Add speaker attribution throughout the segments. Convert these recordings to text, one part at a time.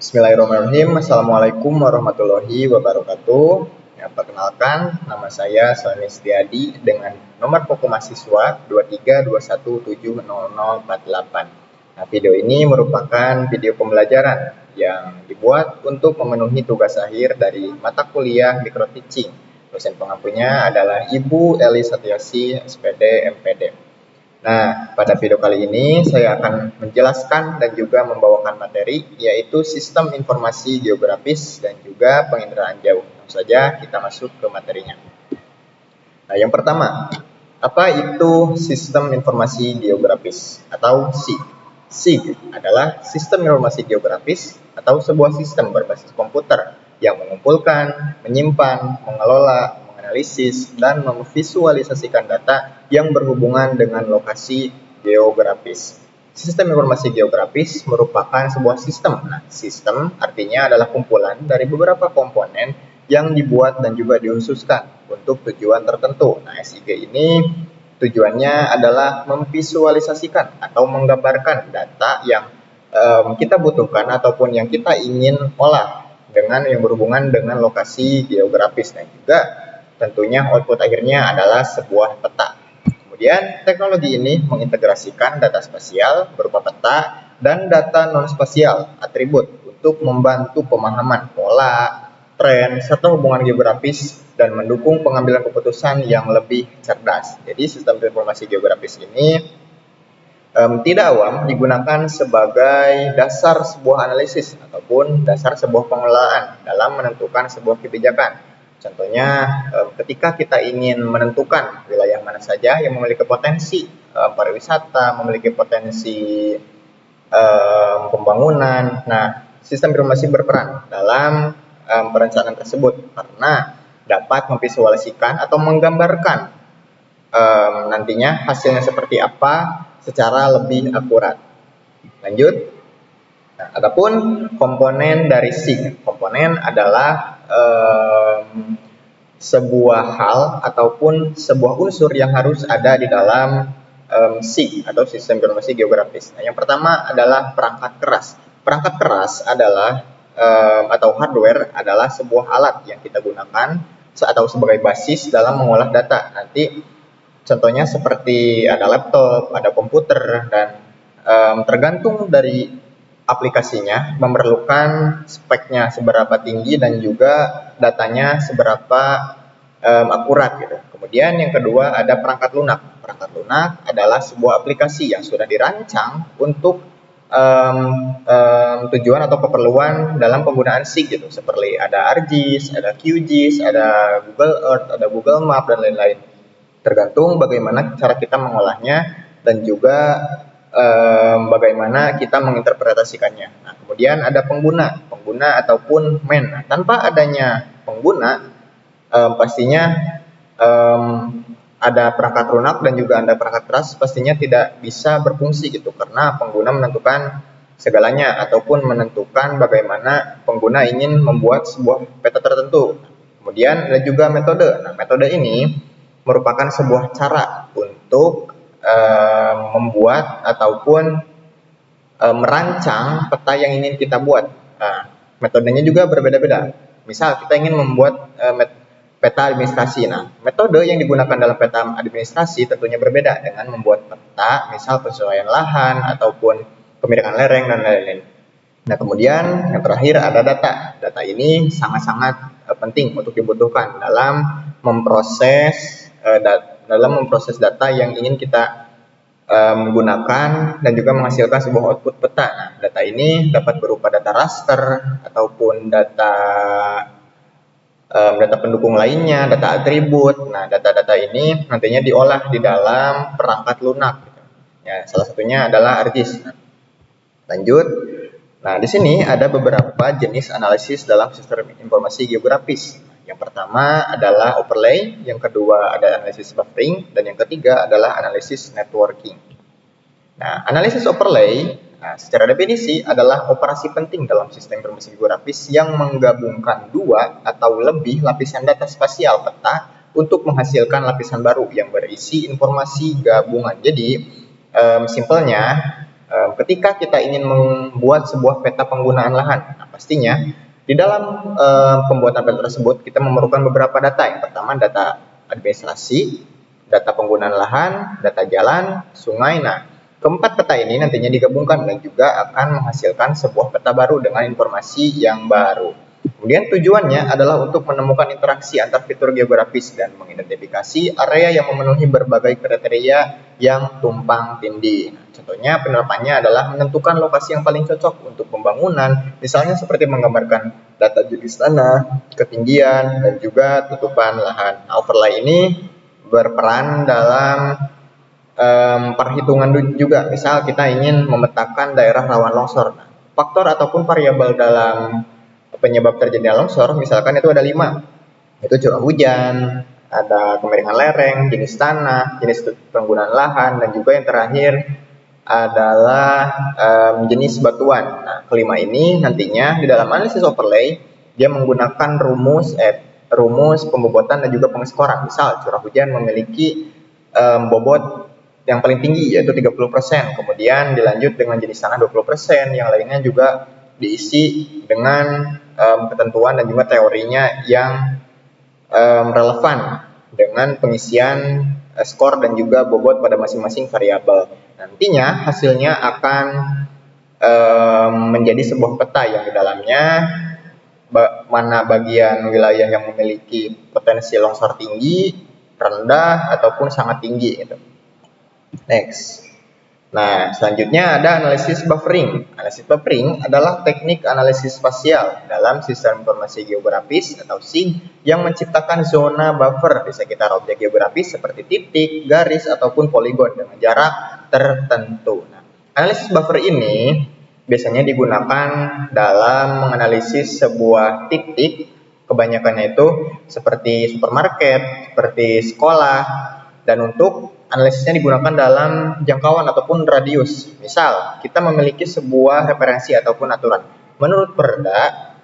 Speaker 1: Bismillahirrahmanirrahim. Assalamualaikum warahmatullahi wabarakatuh. Perkenalkan, nama saya Sony Setiadi dengan nomor pokok mahasiswa 2321700048. Video ini merupakan video pembelajaran yang dibuat untuk memenuhi tugas akhir dari mata kuliah Micro Teaching. Dosen pengampunya adalah Ibu Eli Satyasi, SPD, MPD. Pada video kali ini saya akan menjelaskan dan juga membawakan materi, yaitu sistem informasi geografis dan juga penginderaan jauh. Langsung saja kita masuk ke materinya. Yang pertama, apa itu sistem informasi geografis atau SIG? SIG adalah sistem informasi geografis atau sebuah sistem berbasis komputer yang mengumpulkan, menyimpan, mengelola, menganalisis, dan memvisualisasikan data yang berhubungan dengan lokasi geografis. Sistem informasi geografis merupakan sebuah sistem. Sistem artinya adalah kumpulan dari beberapa komponen yang dibuat dan juga dikhususkan untuk tujuan tertentu. SIG ini tujuannya adalah memvisualisasikan atau menggambarkan data yang kita butuhkan ataupun yang kita ingin olah dengan yang berhubungan dengan lokasi geografis, dan juga tentunya output akhirnya adalah sebuah peta. Kemudian teknologi ini mengintegrasikan data spasial berupa peta dan data non-spasial atribut untuk membantu pemahaman pola, tren, serta hubungan geografis dan mendukung pengambilan keputusan yang lebih cerdas. Jadi sistem informasi geografis ini tidak awam digunakan sebagai dasar sebuah analisis ataupun dasar sebuah pengelolaan dalam menentukan sebuah kebijakan. Contohnya ketika kita ingin menentukan wilayah mana saja yang memiliki potensi pariwisata, memiliki potensi pembangunan. Sistem informasi berperan dalam perencanaan tersebut karena dapat memvisualisasikan atau menggambarkan nantinya hasilnya seperti apa secara lebih akurat. Lanjut. Adapun komponen dari SIG. Komponen adalah sebuah hal ataupun sebuah unsur yang harus ada di dalam SIG atau sistem informasi geografis. Yang pertama adalah perangkat keras. Perangkat keras adalah atau hardware adalah sebuah alat yang kita gunakan atau sebagai basis dalam mengolah data. Nanti contohnya seperti ada laptop, ada komputer, dan tergantung dari aplikasinya memerlukan speknya seberapa tinggi dan juga datanya seberapa akurat gitu. Kemudian yang kedua ada perangkat lunak. Perangkat lunak adalah sebuah aplikasi yang sudah dirancang untuk tujuan atau keperluan dalam penggunaan SIG gitu. Seperti ada ArcGIS, ada QGIS, ada Google Earth, ada Google Map, dan lain-lain. Tergantung bagaimana cara kita mengolahnya dan juga bagaimana kita menginterpretasikannya. Kemudian ada pengguna ataupun main. Tanpa adanya pengguna, pastinya ada perangkat lunak dan juga ada perangkat keras pastinya tidak bisa berfungsi gitu, karena pengguna menentukan segalanya ataupun menentukan bagaimana pengguna ingin membuat sebuah peta tertentu. Kemudian ada juga metode. Metode ini merupakan sebuah cara untuk membuat ataupun merancang peta yang ingin kita buat. Metodenya juga berbeda-beda. Misal kita ingin membuat peta administrasi. Metode yang digunakan dalam peta administrasi tentunya berbeda dengan membuat peta, misal penyesuaian lahan ataupun pemilikan lereng dan lain-lain. Kemudian yang terakhir ada data. Data ini sangat-sangat penting untuk dibutuhkan dalam memproses data yang ingin kita menggunakan dan juga menghasilkan sebuah output peta. Data ini dapat berupa data raster ataupun data pendukung lainnya, data atribut. Data-data ini nantinya diolah di dalam perangkat lunak. Salah satunya adalah ArcGIS. Lanjut. Di sini ada beberapa jenis analisis dalam sistem informasi geografis. Yang pertama adalah overlay, yang kedua ada analisis buffering, dan yang ketiga adalah analisis networking. Analisis overlay secara definisi adalah operasi penting dalam sistem informasi geografis yang menggabungkan dua atau lebih lapisan data spasial peta untuk menghasilkan lapisan baru yang berisi informasi gabungan. Jadi simpelnya ketika kita ingin membuat sebuah peta penggunaan lahan, pastinya di dalam pembuatan peta tersebut kita memerlukan beberapa data. Yang pertama data administrasi, data penggunaan lahan, data jalan, sungai. Nah, keempat peta ini nantinya digabungkan dan juga akan menghasilkan sebuah peta baru dengan informasi yang baru. Kemudian tujuannya adalah untuk menemukan interaksi antar fitur geografis dan mengidentifikasi area yang memenuhi berbagai kriteria yang tumpang tindih. Nah, contohnya penerapannya adalah menentukan lokasi yang paling cocok untuk pembangunan, misalnya seperti menggambarkan data jenis tanah, ketinggian, dan juga tutupan lahan. Nah, overlay ini berperan dalam perhitungan juga. Misal kita ingin memetakan daerah rawan longsor. Nah, faktor ataupun variabel dalam penyebab terjadinya longsor misalkan itu ada 5, itu curah hujan, ada kemiringan lereng, jenis tanah, jenis penggunaan lahan, dan juga yang terakhir adalah jenis batuan. Nah, kelima ini nantinya di dalam analisis overlay dia menggunakan rumus pembobotan dan juga pengeskoran. Misal curah hujan memiliki bobot yang paling tinggi yaitu 30%, kemudian dilanjut dengan jenis tanah 20%, yang lainnya juga diisi dengan ketentuan dan juga teorinya yang relevan dengan pengisian skor dan juga bobot pada masing-masing variabel. Nantinya hasilnya akan menjadi sebuah peta yang di dalamnya mana bagian wilayah yang memiliki potensi longsor tinggi, rendah, ataupun sangat tinggi gitu. Next. Nah, selanjutnya ada analisis buffering. Analisis buffering adalah teknik analisis spasial dalam sistem informasi geografis atau SIG yang menciptakan zona buffer di sekitar objek geografis seperti titik, garis, ataupun poligon dengan jarak tertentu. Nah, analisis buffer ini biasanya digunakan dalam menganalisis sebuah titik, kebanyakannya itu seperti supermarket, seperti sekolah, dan untuk analisisnya digunakan dalam jangkauan ataupun radius. Misal, kita memiliki sebuah referensi ataupun aturan. Menurut Perda,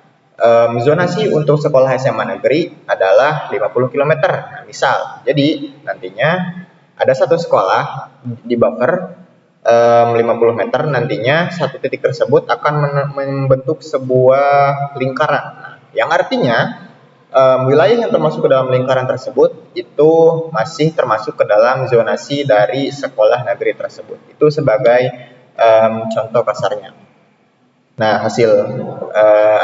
Speaker 1: zonasi untuk sekolah SMA negeri adalah 50 km. Nah, misal, jadi nantinya ada satu sekolah di buffer 50 meter, nantinya satu titik tersebut akan membentuk sebuah lingkaran. Nah, yang artinya wilayah yang termasuk ke dalam lingkaran tersebut itu masih termasuk ke dalam zonasi dari sekolah negeri tersebut. Itu sebagai contoh kasarnya. Nah, hasil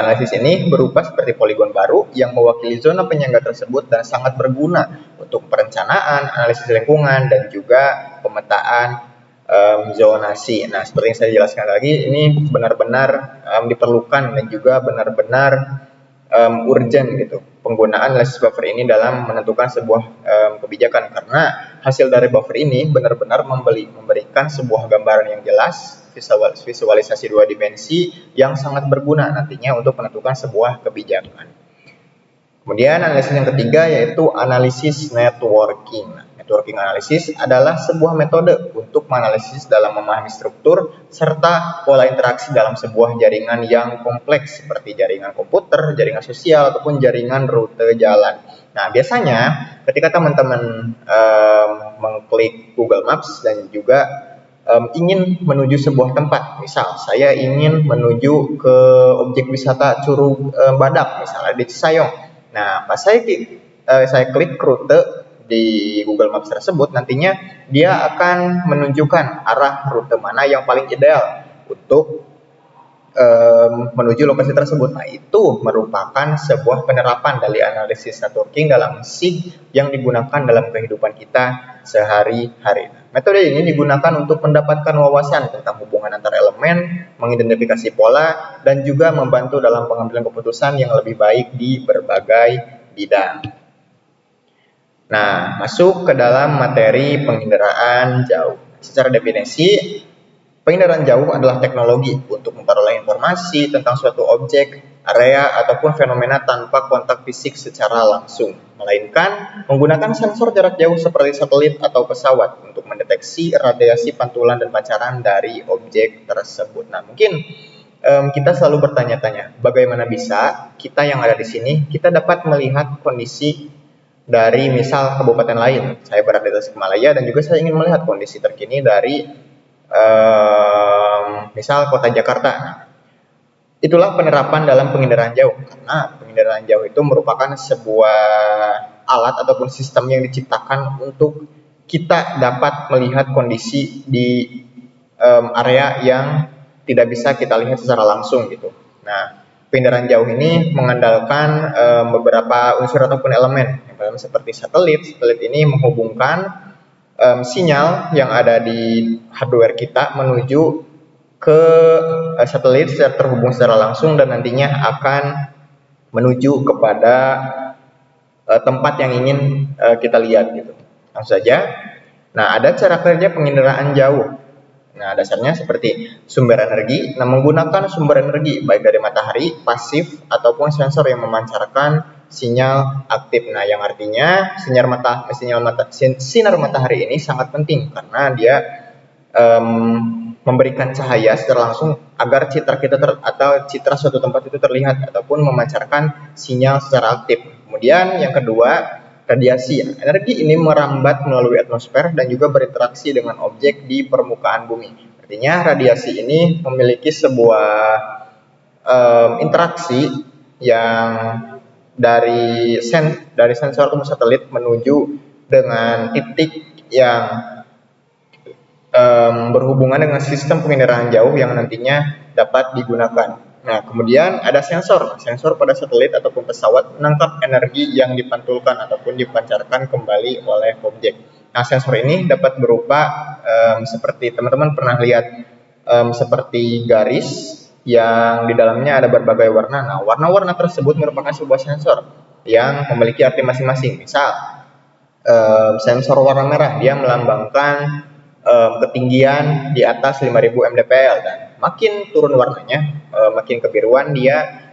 Speaker 1: analisis ini berupa seperti poligon baru yang mewakili zona penyangga tersebut dan sangat berguna untuk perencanaan, analisis lingkungan, dan juga pemetaan zonasi. Nah, seperti yang saya jelaskan lagi, ini benar-benar diperlukan dan juga benar-benar urgent gitu penggunaan analisis buffer ini dalam menentukan sebuah kebijakan, karena hasil dari buffer ini benar-benar memberikan sebuah gambaran yang jelas, visualisasi 2 dimensi yang sangat berguna nantinya untuk menentukan sebuah kebijakan. Kemudian analisis yang ketiga yaitu analisis networking. Networking analysis adalah sebuah metode untuk menganalisis dalam memahami struktur serta pola interaksi dalam sebuah jaringan yang kompleks seperti jaringan komputer, jaringan sosial, ataupun jaringan rute jalan. Nah, biasanya ketika teman-teman mengklik Google Maps dan juga ingin menuju sebuah tempat, misal saya ingin menuju ke objek wisata Curug Badak, misalnya di Cisayong. Nah, pas saya klik rute di Google Maps tersebut, nantinya dia akan menunjukkan arah rute mana yang paling ideal untuk menuju lokasi tersebut. Nah, itu merupakan sebuah penerapan dari analisis networking dalam SIG yang digunakan dalam kehidupan kita sehari-hari. Metode ini digunakan untuk mendapatkan wawasan tentang hubungan antar elemen, mengidentifikasi pola, dan juga membantu dalam pengambilan keputusan yang lebih baik di berbagai bidang. Nah, masuk ke dalam materi penginderaan jauh. Secara definisi, penginderaan jauh adalah teknologi untuk memperoleh informasi tentang suatu objek, area, ataupun fenomena tanpa kontak fisik secara langsung, melainkan menggunakan sensor jarak jauh seperti satelit atau pesawat untuk mendeteksi radiasi pantulan dan pancaran dari objek tersebut. Nah, mungkin kita selalu bertanya-tanya, bagaimana bisa kita yang ada di sini, kita dapat melihat kondisi dari misal kabupaten lain. Saya berada di Tasikmalaya dan juga saya ingin melihat kondisi terkini dari misal kota Jakarta. Itulah penerapan dalam penginderaan jauh, karena penginderaan jauh itu merupakan sebuah alat ataupun sistem yang diciptakan untuk kita dapat melihat kondisi di area yang tidak bisa kita lihat secara langsung gitu. Nah, penginderaan jauh ini mengandalkan beberapa unsur ataupun elemen, yang pertama seperti satelit. Satelit ini menghubungkan sinyal yang ada di hardware kita menuju ke satelit secara terhubung secara langsung dan nantinya akan menuju kepada tempat yang ingin kita lihat gitu. Langsung saja. Nah, ada cara kerja penginderaan jauh. Nah, dasarnya seperti sumber energi. Nah, menggunakan sumber energi baik dari matahari, pasif, ataupun sensor yang memancarkan sinyal aktif. Nah, yang artinya sinar matahari ini sangat penting karena dia memberikan cahaya secara langsung agar citra suatu tempat itu terlihat ataupun memancarkan sinyal secara aktif. Kemudian yang kedua, radiasi. Energi ini merambat melalui atmosfer dan juga berinteraksi dengan objek di permukaan bumi. Artinya radiasi ini memiliki sebuah interaksi yang dari sensor atau satelit menuju dengan titik yang berhubungan dengan sistem penginderaan jauh yang nantinya dapat digunakan. Nah, kemudian ada sensor. Sensor pada satelit ataupun pesawat menangkap energi yang dipantulkan ataupun dipancarkan kembali oleh objek. Nah, sensor ini dapat berupa seperti teman-teman pernah lihat seperti garis yang di dalamnya ada berbagai warna. Nah, warna-warna tersebut merupakan sebuah sensor yang memiliki arti masing-masing. Misal, sensor warna merah dia melambangkan ketinggian di atas 5000 mdpl dan makin turun warnanya, makin kebiruan dia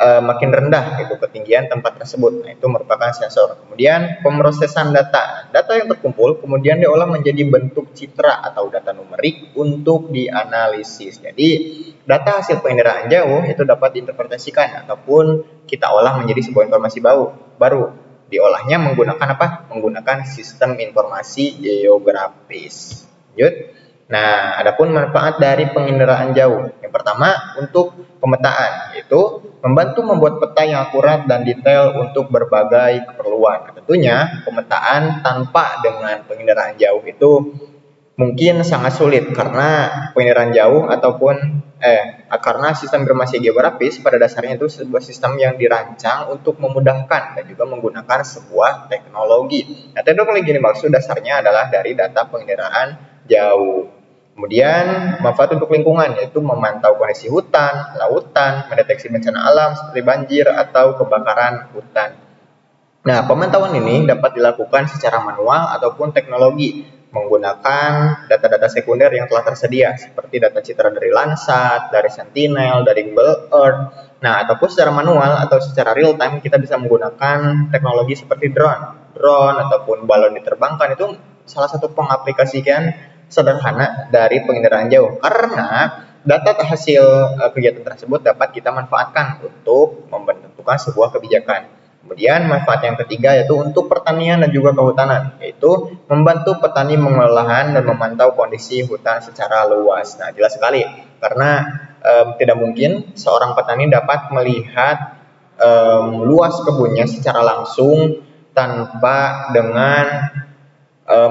Speaker 1: makin rendah itu ketinggian tempat tersebut. Nah, itu merupakan sensor. Kemudian pemrosesan data. Data yang terkumpul kemudian diolah menjadi bentuk citra atau data numerik untuk dianalisis. Jadi, data hasil penginderaan jauh itu dapat diinterpretasikan ataupun kita olah menjadi sebuah informasi baru. Diolahnya menggunakan apa? Menggunakan sistem informasi geografis. Lanjut. Nah, adapun manfaat dari penginderaan jauh. Yang pertama, untuk pemetaan, yaitu membantu membuat peta yang akurat dan detail untuk berbagai keperluan. Nah, tentunya pemetaan tanpa dengan penginderaan jauh itu mungkin sangat sulit karena penginderaan jauh karena sistem informasi geografis pada dasarnya itu sebuah sistem yang dirancang untuk memudahkan dan juga menggunakan sebuah teknologi. Nah, teknologi ini maksud dasarnya adalah dari data penginderaan jauh. Kemudian manfaat untuk lingkungan yaitu memantau kondisi hutan, lautan, mendeteksi bencana alam seperti banjir atau kebakaran hutan. Nah, pemantauan ini dapat dilakukan secara manual ataupun teknologi menggunakan data-data sekunder yang telah tersedia seperti data citra dari Landsat, dari Sentinel, dari Google Earth. Nah, ataupun secara manual atau secara real time kita bisa menggunakan teknologi seperti drone ataupun balon diterbangkan. Itu salah satu pengaplikasian sederhana dari penginderaan jauh karena data hasil kegiatan tersebut dapat kita manfaatkan untuk menentukan sebuah kebijakan. Kemudian manfaat yang ketiga yaitu untuk pertanian dan juga kehutanan, yaitu membantu petani mengelola lahan dan memantau kondisi hutan secara luas. Nah, jelas sekali karena tidak mungkin seorang petani dapat melihat luas kebunnya secara langsung tanpa dengan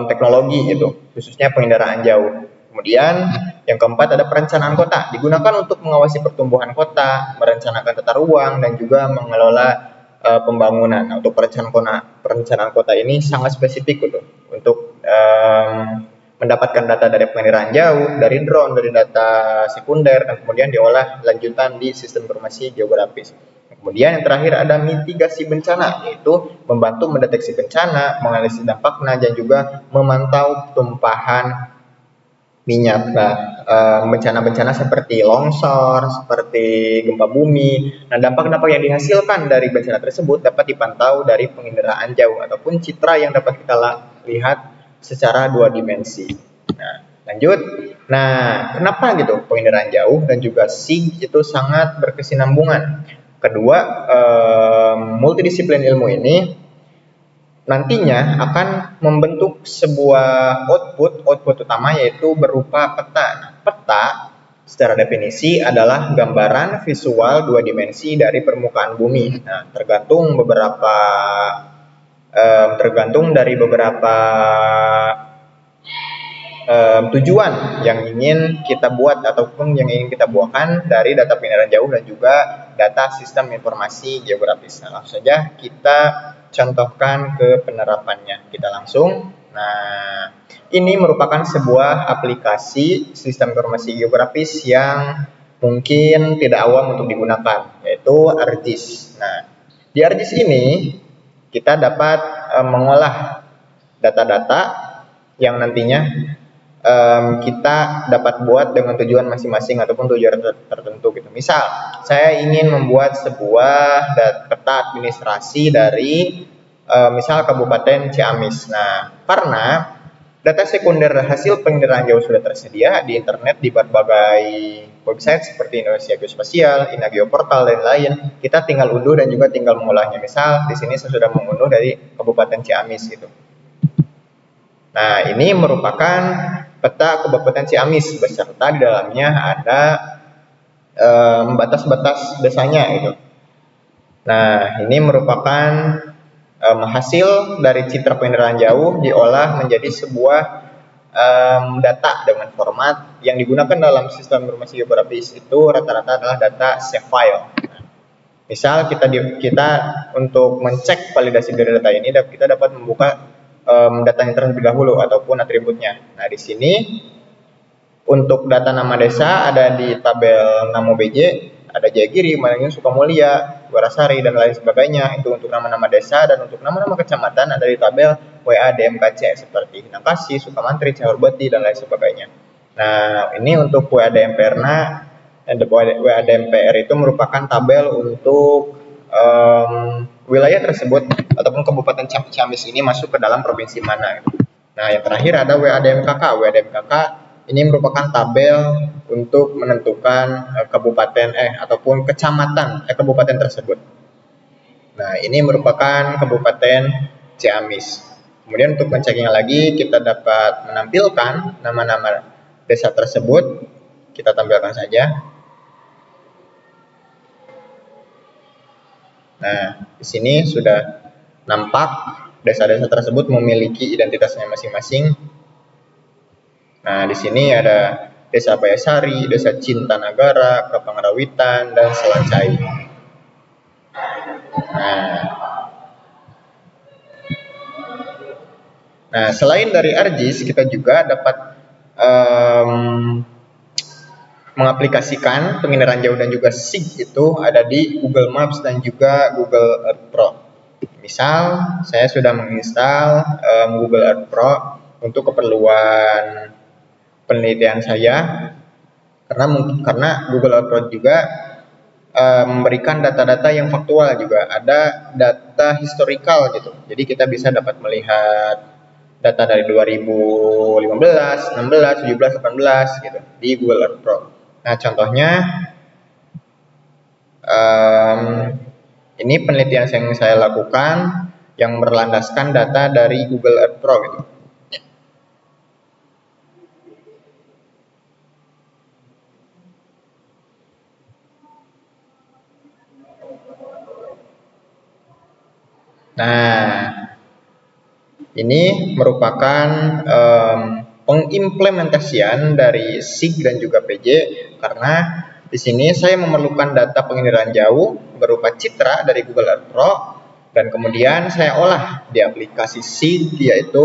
Speaker 1: teknologi gitu, khususnya penginderaan jauh. Kemudian yang keempat ada perencanaan kota, digunakan untuk mengawasi pertumbuhan kota, merencanakan tata ruang dan juga mengelola pembangunan. Nah, untuk perencanaan kota ini sangat spesifik gitu untuk mendapatkan data dari penginderaan jauh, dari drone, dari data sekunder dan kemudian diolah lanjutan di sistem informasi geografis. Kemudian yang terakhir ada mitigasi bencana, yaitu membantu mendeteksi bencana, menganalisis dampaknya dan juga memantau tumpahan minyak. Nah, bencana-bencana seperti longsor, seperti gempa bumi. Nah, dampak-dampak yang dihasilkan dari bencana tersebut dapat dipantau dari penginderaan jauh ataupun citra yang dapat kita lihat secara dua dimensi. Nah, lanjut. Nah, kenapa gitu penginderaan jauh dan juga SIG itu sangat berkesinambungan? Kedua, multidisiplin ilmu ini nantinya akan membentuk sebuah output utama yaitu berupa peta. Nah, peta secara definisi adalah gambaran visual dua dimensi dari permukaan bumi. Nah, tergantung dari beberapa tujuan yang ingin kita buat ataupun yang ingin kita buahkan dari data penginderaan jauh dan juga data sistem informasi geografis. Nah, langsung saja kita contohkan ke penerapannya. Kita langsung. Nah, ini merupakan sebuah aplikasi sistem informasi geografis yang mungkin tidak awam untuk digunakan, yaitu ArcGIS. Nah, di ArcGIS ini kita dapat mengolah data-data yang nantinya kita dapat buat dengan tujuan masing-masing ataupun tujuan tertentu gitu. Misal, saya ingin membuat sebuah peta administrasi dari misal Kabupaten Ciamis. Nah, karena data sekunder hasil penginderaan jauh sudah tersedia di internet di berbagai website seperti Indonesia Geospasial, Inageoportal dan lain, kita tinggal unduh dan juga tinggal mengolahnya. Misal, di sini saya sudah mengunduh dari Kabupaten Ciamis gitu. Nah, ini merupakan peta Kabupaten Ciamis beserta di dalamnya ada batas-batas desanya gitu. Nah, ini merupakan hasil dari citra penginderaan jauh diolah menjadi sebuah data dengan format yang digunakan dalam sistem informasi geografis itu rata-rata adalah data save file. Nah, misal kita untuk mencek validasi dari data ini, kita dapat membuka datanya terlebih dahulu ataupun atributnya. Nah, di sini untuk data nama desa ada di tabel Namo BJ, ada Jayagiri, Madiun, Sukamulya, Warasari dan lain sebagainya. Itu untuk nama-nama desa, dan untuk nama-nama kecamatan ada di tabel WADMKC seperti Hinangkasih, Sukamantri, Cahurbeti dan lain sebagainya. Nah, ini untuk WADMPR itu merupakan tabel untuk wilayah tersebut ataupun Kabupaten Ciamis ini masuk ke dalam provinsi mana. Nah, yang terakhir ada WADMKK. WADMKK ini merupakan tabel untuk menentukan ataupun kabupaten tersebut. Nah, ini merupakan Kabupaten Ciamis. Kemudian untuk menceknya lagi, kita dapat menampilkan nama-nama desa tersebut. Kita tampilkan saja. Nah, di sini sudah nampak desa-desa tersebut memiliki identitasnya masing-masing. Nah, di sini ada Desa Bayasari, Desa Cintanagara, Kapangrawitan, dan Selancai. Nah, selain dari ArcGIS, kita juga dapat mengaplikasikan penginderaan jauh dan juga SIG itu ada di Google Maps dan juga Google Earth Pro. Misal, saya sudah menginstal Google Earth Pro untuk keperluan penelitian saya, karena Google Earth Pro juga memberikan data-data yang faktual, juga ada data historical gitu. Jadi kita bisa dapat melihat data dari 2015, 16, 17, 18 gitu di Google Earth Pro. Nah, contohnya ini penelitian yang saya lakukan yang berlandaskan data dari Google Earth Pro gitu. Nah, ini merupakan pengimplementasian dari SIG dan juga PJ, karena di sini saya memerlukan data penginderaan jauh berupa citra dari Google Earth Pro, dan kemudian saya olah di aplikasi SIG, yaitu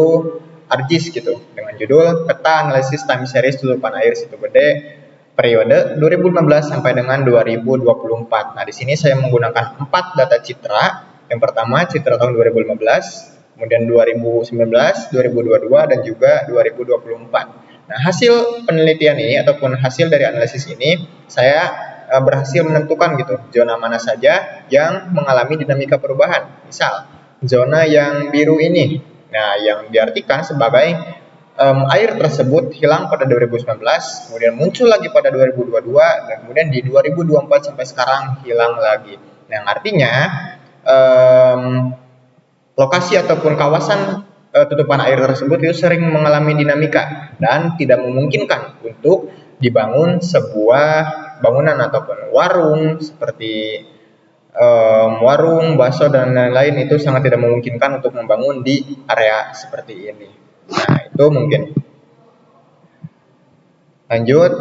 Speaker 1: ArcGIS gitu, dengan judul Peta Analisis Time Series Tutupan Air Situ Gede periode 2015 sampai dengan 2024. Nah, di sini saya menggunakan 4 data citra. Yang pertama citra tahun 2015, kemudian 2019, 2022, dan juga 2024. Nah, hasil penelitian ini ataupun hasil dari analisis ini, saya berhasil menentukan gitu zona mana saja yang mengalami dinamika perubahan. Misal, zona yang biru ini, nah yang diartikan sebagai air tersebut hilang pada 2019, kemudian muncul lagi pada 2022, dan kemudian di 2024 sampai sekarang hilang lagi. Nah, artinya lokasi ataupun kawasan tutupan air tersebut itu sering mengalami dinamika dan tidak memungkinkan untuk dibangun sebuah bangunan ataupun warung seperti warung, bakso dan lain-lain itu sangat tidak memungkinkan untuk membangun di area seperti ini. Nah, itu mungkin. Lanjut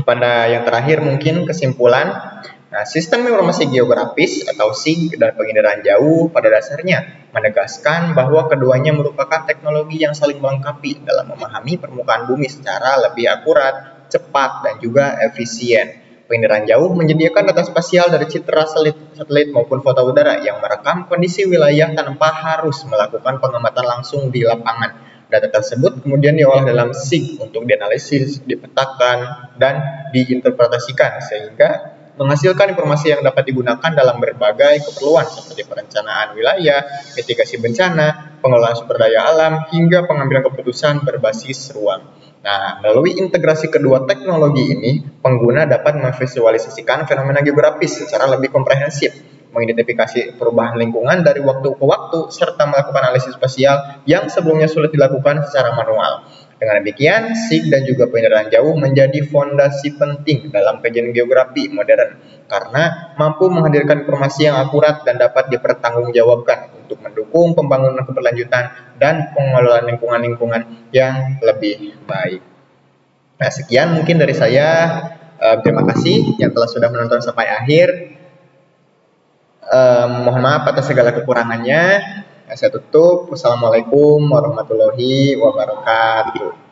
Speaker 1: pada yang terakhir mungkin kesimpulan. Nah, sistem informasi geografis atau SIG dan penginderaan jauh pada dasarnya menegaskan bahwa keduanya merupakan teknologi yang saling melengkapi dalam memahami permukaan bumi secara lebih akurat, cepat, dan juga efisien. Penginderaan jauh menyediakan data spasial dari citra satelit maupun foto udara yang merekam kondisi wilayah tanpa harus melakukan pengamatan langsung di lapangan. Data tersebut kemudian diolah dalam SIG untuk dianalisis, dipetakan, dan diinterpretasikan sehingga menghasilkan informasi yang dapat digunakan dalam berbagai keperluan seperti perencanaan wilayah, mitigasi bencana, pengelolaan sumber daya alam, hingga pengambilan keputusan berbasis ruang. Nah, melalui integrasi kedua teknologi ini, pengguna dapat memvisualisasikan fenomena geografis secara lebih komprehensif, mengidentifikasi perubahan lingkungan dari waktu ke waktu, serta melakukan analisis spasial yang sebelumnya sulit dilakukan secara manual. Dengan demikian, SIG dan juga penginderaan jauh menjadi fondasi penting dalam kajian geografi modern karena mampu menghadirkan informasi yang akurat dan dapat dipertanggungjawabkan untuk mendukung pembangunan keberlanjutan dan pengelolaan lingkungan-lingkungan yang lebih baik. Nah, sekian mungkin dari saya. Terima kasih yang telah sudah menonton sampai akhir. Mohon maaf atas segala kekurangannya. Saya tutup. Wassalamualaikum warahmatullahi wabarakatuh.